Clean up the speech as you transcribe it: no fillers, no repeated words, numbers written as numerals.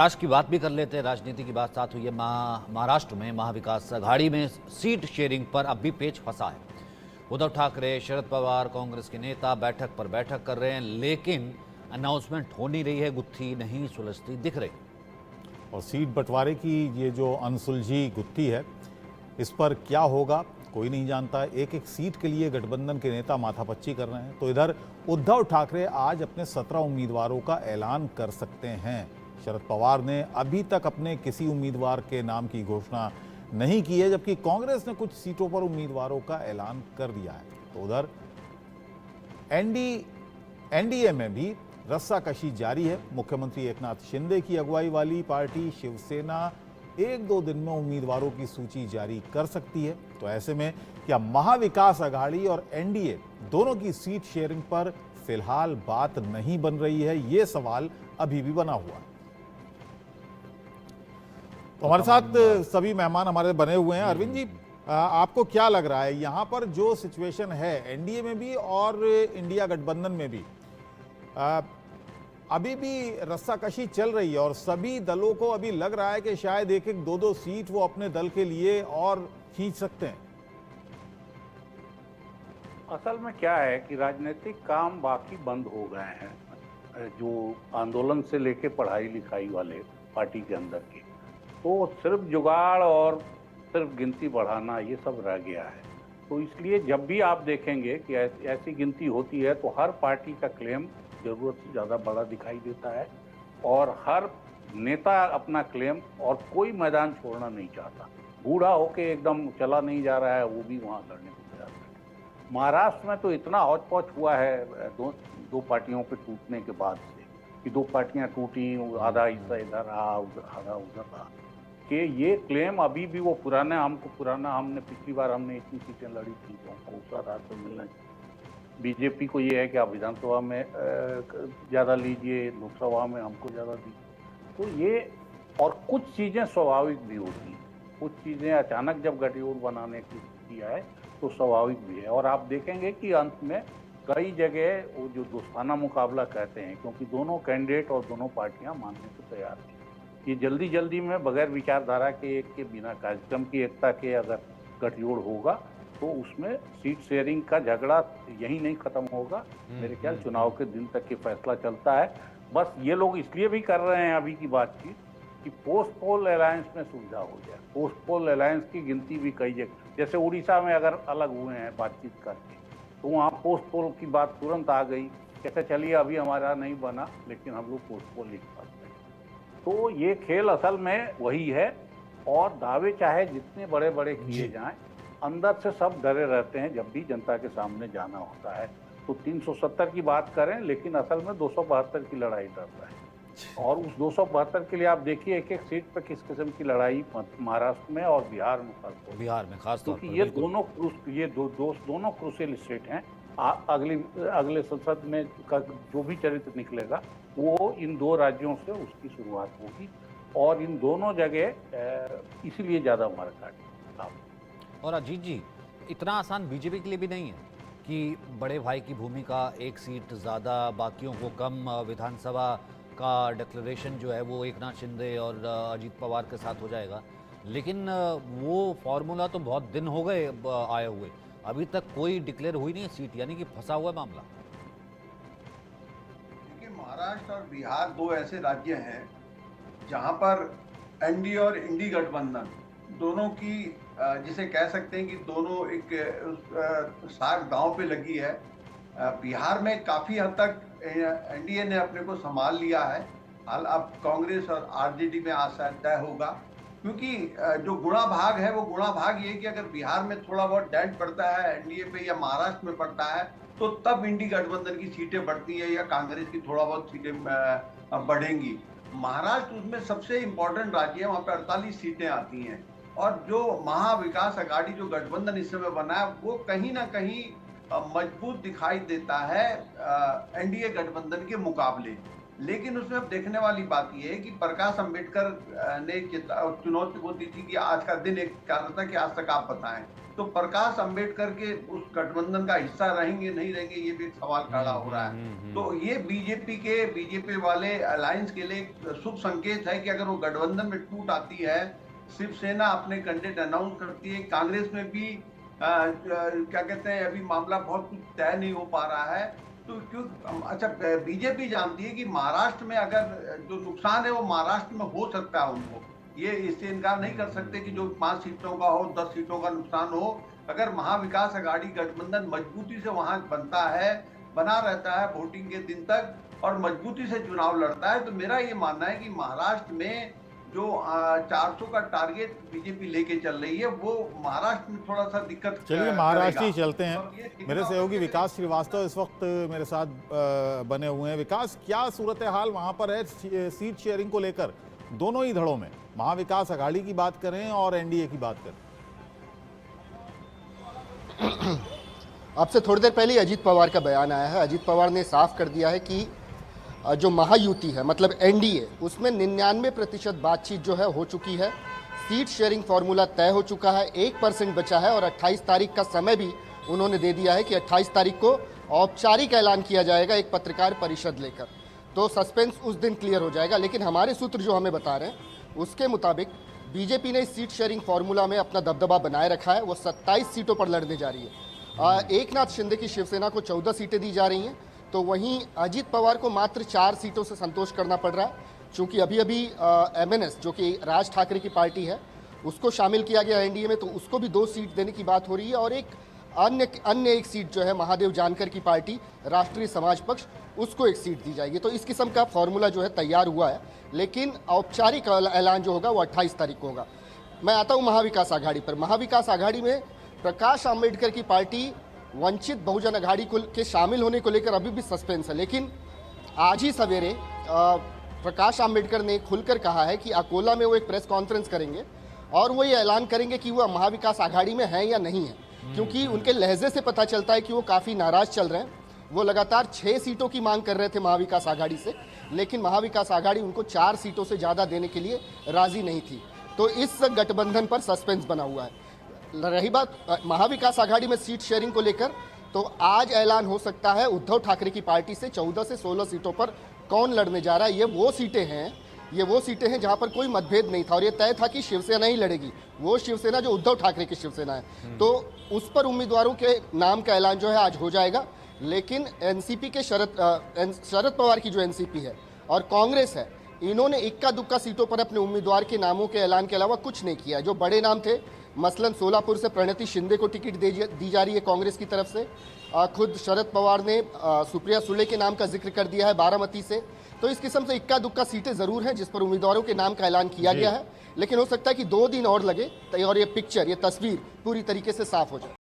आज की बात भी कर लेते हैं। राजनीति की बात साथ हुई है। महाराष्ट्र में महाविकास आघाड़ी में सीट शेयरिंग पर अब भी पेच फंसा है। उद्धव ठाकरे, शरद पवार, कांग्रेस के नेता बैठक पर बैठक कर रहे हैं, लेकिन अनाउंसमेंट हो नहीं रही है, गुत्थी नहीं सुलझती दिख रही। और सीट बंटवारे की ये जो अनसुलझी गुत्थी है, इस पर क्या होगा कोई नहीं जानता। एक एक सीट के लिए गठबंधन के नेता माथापच्ची कर रहे हैं। तो इधर उद्धव ठाकरे आज अपने 17 उम्मीदवारों का ऐलान कर सकते हैं। शरद पवार ने अभी तक अपने किसी उम्मीदवार के नाम की घोषणा नहीं की है, जबकि कांग्रेस ने कुछ सीटों पर उम्मीदवारों का ऐलान कर दिया है। तो उधर एनडीए में भी रस्साकशी जारी है। मुख्यमंत्री एकनाथ शिंदे की अगुवाई वाली पार्टी शिवसेना एक दो दिन में उम्मीदवारों की सूची जारी कर सकती है। तो ऐसे में क्या महाविकास आघाड़ी और एनडीए दोनों की सीट शेयरिंग पर फिलहाल बात नहीं बन रही है, ये सवाल अभी भी बना हुआ है। तो हमारे साथ सभी मेहमान हमारे बने हुए हैं। अरविंद जी, आपको क्या लग रहा है यहाँ पर जो सिचुएशन है एनडीए में भी और इंडिया गठबंधन में भी, अभी भी रस्साकशी चल रही है और सभी दलों को अभी लग रहा है कि शायद एक एक दो दो सीट वो अपने दल के लिए और खींच सकते हैं। असल में क्या है कि राजनीतिक काम बाकी बंद हो गए हैं। जो आंदोलन से लेके पढ़ाई लिखाई वाले पार्टी के अंदर के, तो सिर्फ जुगाड़ और सिर्फ गिनती बढ़ाना ये सब रह गया है। तो इसलिए जब भी आप देखेंगे कि ऐसी गिनती होती है तो हर पार्टी का क्लेम जरूरत से ज़्यादा बड़ा दिखाई देता है और हर नेता अपना क्लेम, और कोई मैदान छोड़ना नहीं चाहता। बूढ़ा होके एकदम चला नहीं जा रहा है, वो भी वहाँ लड़ने को तैयार है। महाराष्ट्र में तो इतना हौच पौच हुआ है दो पार्टियों के टूटने के बाद से कि दो पार्टियां टूटी, आधा हिस्सा इधर रहा, आधा उधर रहा, कि ये क्लेम अभी भी वो हमने पिछली बार हमने इतनी सीटें लड़ी थी तो हमको उस आधार पर मिलना चाहिए। बीजेपी को ये है कि आप विधानसभा में ज़्यादा लीजिए, लोकसभा में हमको ज़्यादा दीजिए। तो ये, और कुछ चीज़ें स्वाभाविक भी होती हैं, कुछ चीज़ें अचानक जब गठजोड़ बनाने की स्थिति आए तो स्वाभाविक भी है। और आप देखेंगे कि अंत में कई जगह वो जो दोस्ताना मुकाबला कहते हैं, क्योंकि दोनों कैंडिडेट और दोनों पार्टियां मानने को तैयार थी। ये जल्दी जल्दी में बगैर विचारधारा के, एक के बिना कार्यक्रम की एकता के अगर गठजोड़ होगा तो उसमें सीट शेयरिंग का झगड़ा यही नहीं खत्म होगा। मेरे ख्याल चुनाव के दिन तक ये फैसला चलता है। बस ये लोग इसलिए भी कर रहे हैं अभी की बातचीत कि पोस्ट पोल अलायंस में सुविधा हो जाए। पोस्ट पोल अलायंस की गिनती भी कई जगह, जैसे उड़ीसा में अगर अलग हुए हैं बातचीत करके, तो वहाँ पोस्ट पोल की बात तुरंत आ गई, कहते चलिए अभी हमारा नहीं बना लेकिन हम लोग पोस्ट पोल लिख पाते हैं। तो ये खेल असल में वही है। और दावे चाहे जितने बड़े बड़े किए जाएं, अंदर से सब डरे रहते हैं जब भी जनता के सामने जाना होता है। तो 370 की बात करें, लेकिन असल में 272 की लड़ाई लड़ता है। और उस 272 के लिए आप देखिए एक एक सीट पर किस किस्म की लड़ाई महाराष्ट्र में और बिहार में खास तौर क्योंकि ये दोनों क्रूशियल स्टेट हैं। अगले संसद में का जो भी चरित्र निकलेगा वो इन दो राज्यों से उसकी शुरुआत होगी, और इन दोनों जगह इसीलिए ज़्यादा मार्क है। और अजीत जी, इतना आसान बीजेपी के लिए भी नहीं है कि बड़े भाई की भूमिका, एक सीट ज़्यादा बाकियों को कम, विधानसभा का डिक्लेरेशन जो है वो एकनाथ शिंदे और अजीत पवार के साथ हो जाएगा। लेकिन वो फॉर्मूला तो बहुत दिन हो गए आए हुए, अभी तक कोई डिक्लेयर हुई नहीं है सीट, यानी कि फंसा हुआ मामला। देखिए, महाराष्ट्र और बिहार दो ऐसे राज्य हैं जहां पर एनडीए और इंडी गठबंधन दोनों की, जिसे कह सकते हैं कि दोनों एक साग दांव पे लगी है। बिहार में काफी हद तक एनडीए ने अपने को संभाल लिया है। हाल अब कांग्रेस और आरजेडी में आशा तय होगा, क्योंकि जो गुणा भाग है वो गुणा भाग ये कि अगर बिहार में थोड़ा बहुत डेंट पड़ता है एनडीए पे या महाराष्ट्र में पड़ता है तो तब इंडी गठबंधन की सीटें बढ़ती है या कांग्रेस की थोड़ा बहुत सीटें बढ़ेंगी। महाराष्ट्र उसमें सबसे इम्पोर्टेंट राज्य है, वहाँ पे 48 सीटें आती हैं। और जो महाविकास आघाड़ी जो गठबंधन इस समय बना है वो कहीं ना कहीं मजबूत दिखाई देता है एनडीए गठबंधन के मुकाबले, लेकिन उसमें अब देखने वाली बात यह है कि प्रकाश अंबेडकर ने चुनौती वो दी थी कि आज का दिन एक कहा था कि आज तक आप बताएं, तो प्रकाश अंबेडकर के उस गठबंधन का हिस्सा रहेंगे नहीं रहेंगे, ये भी एक सवाल खड़ा हो रहा है। तो ये बीजेपी वाले अलायंस के लिए एक शुभ संकेत है कि अगर वो गठबंधन में टूट आती है, शिवसेना अपने कैंडिडेट अनाउंस करती है, कांग्रेस में भी क्या कहते हैं अभी मामला बहुत कुछ तय नहीं हो पा रहा है, तो क्यों अच्छा बीजेपी जानती है कि महाराष्ट्र में अगर जो नुकसान है वो महाराष्ट्र में हो सकता है, उनको ये इससे इनकार नहीं कर सकते कि जो 5 सीटों का हो 10 सीटों का नुकसान हो, अगर महाविकास आघाड़ी गठबंधन मजबूती से वहां बनता है, बना रहता है वोटिंग के दिन तक और मजबूती से चुनाव लड़ता है, तो मेरा ये मानना है कि महाराष्ट्र में जो 400 का टारगेट बीजेपी लेके चल रही है वो महाराष्ट्र में थोड़ा सा दिक्कत चलिए महाराष्ट्र ही चलते और हैं। ये मेरे सहयोगी विकास श्रीवास्तव इस वक्त मेरे साथ बने हुए हैं। विकास, क्या सूरत हाल वहां पर है सीट शेयरिंग को लेकर दोनों ही धड़ों में, महाविकास आघाड़ी की बात करें और एनडीए की बात करें? आपसे थोड़ी देर पहले अजीत पवार का बयान आया है। अजीत पवार ने साफ कर दिया है कि जो महायुति है मतलब एनडीए, उसमें 99% बातचीत जो है हो चुकी है, सीट शेयरिंग फॉर्मूला तय हो चुका है, 1% बचा है और 28 तारीख का समय भी उन्होंने दे दिया है कि 28 तारीख को औपचारिक ऐलान किया जाएगा एक पत्रकार परिषद लेकर, तो सस्पेंस उस दिन क्लियर हो जाएगा। लेकिन हमारे सूत्र जो हमें बता रहे हैं उसके मुताबिक बीजेपी ने इस सीट शेयरिंग फॉर्मूला में अपना दबदबा बनाए रखा है। वो 27 सीटों पर लड़ने जा रही है। एकनाथ शिंदे की शिवसेना को 14 सीटें दी जा रही हैं, तो वहीं अजीत पवार को मात्र 4 सीटों से संतोष करना पड़ रहा है, क्योंकि अभी एमएनएस जो कि राज ठाकरे की पार्टी है उसको शामिल किया गया एनडीए में, तो उसको भी 2 सीट देने की बात हो रही है और एक अन्य एक सीट जो है महादेव जानकर की पार्टी राष्ट्रीय समाज पक्ष, उसको एक सीट दी जाएगी। तो इस किस्म का फॉर्मूला जो है तैयार हुआ है, लेकिन औपचारिक ऐलान जो होगा वो 28 तारीख को होगा। मैं आता हूँ महाविकास आघाड़ी पर। महाविकास आघाड़ी में प्रकाश आंबेडकर की पार्टी वंचित बहुजन आघाड़ी को के शामिल होने को लेकर अभी भी सस्पेंस है, लेकिन आज ही सवेरे प्रकाश आंबेडकर ने खुलकर कहा है कि अकोला में वो एक प्रेस कॉन्फ्रेंस करेंगे और वो ये ऐलान करेंगे कि वो महाविकास आघाड़ी में है या नहीं है, क्योंकि उनके लहजे से पता चलता है कि वो काफ़ी नाराज चल रहे हैं। वो लगातार 6 सीटों की मांग कर रहे थे महाविकास आघाड़ी से, लेकिन महाविकास आघाड़ी उनको 4 सीटों से ज़्यादा देने के लिए राजी नहीं थी, तो इस गठबंधन पर सस्पेंस बना हुआ है। रही बात महाविकास आघाड़ी में सीट शेयरिंग को लेकर, तो आज ऐलान हो सकता है उद्धव ठाकरे की पार्टी से 14 से 16 सीटों पर कौन लड़ने जा रहा है। ये वो सीटें हैं जहां पर कोई मतभेद नहीं था और ये तय था कि शिवसेना ही लड़ेगी, वो शिवसेना जो उद्धव ठाकरे की शिवसेना है, तो उस पर उम्मीदवारों के नाम का ऐलान जो है आज हो जाएगा। लेकिन एनसीपी के शरद पवार की जो एनसीपी है और कांग्रेस है, इन्होंने इक्का दुक्का सीटों पर अपने उम्मीदवार के नामों के ऐलान के अलावा कुछ नहीं किया। जो बड़े नाम थे, मसलन सोलापुर से प्रणति शिंदे को टिकट दी जा रही है कांग्रेस की तरफ से। खुद शरद पवार ने सुप्रिया सुले के नाम का जिक्र कर दिया है बारामती से। तो इस किस्म से इक्का दुक्का सीटें जरूर हैं जिस पर उम्मीदवारों के नाम का ऐलान किया गया है, लेकिन हो सकता है कि 2 दिन और लगे और ये तस्वीर पूरी तरीके से साफ हो जाए।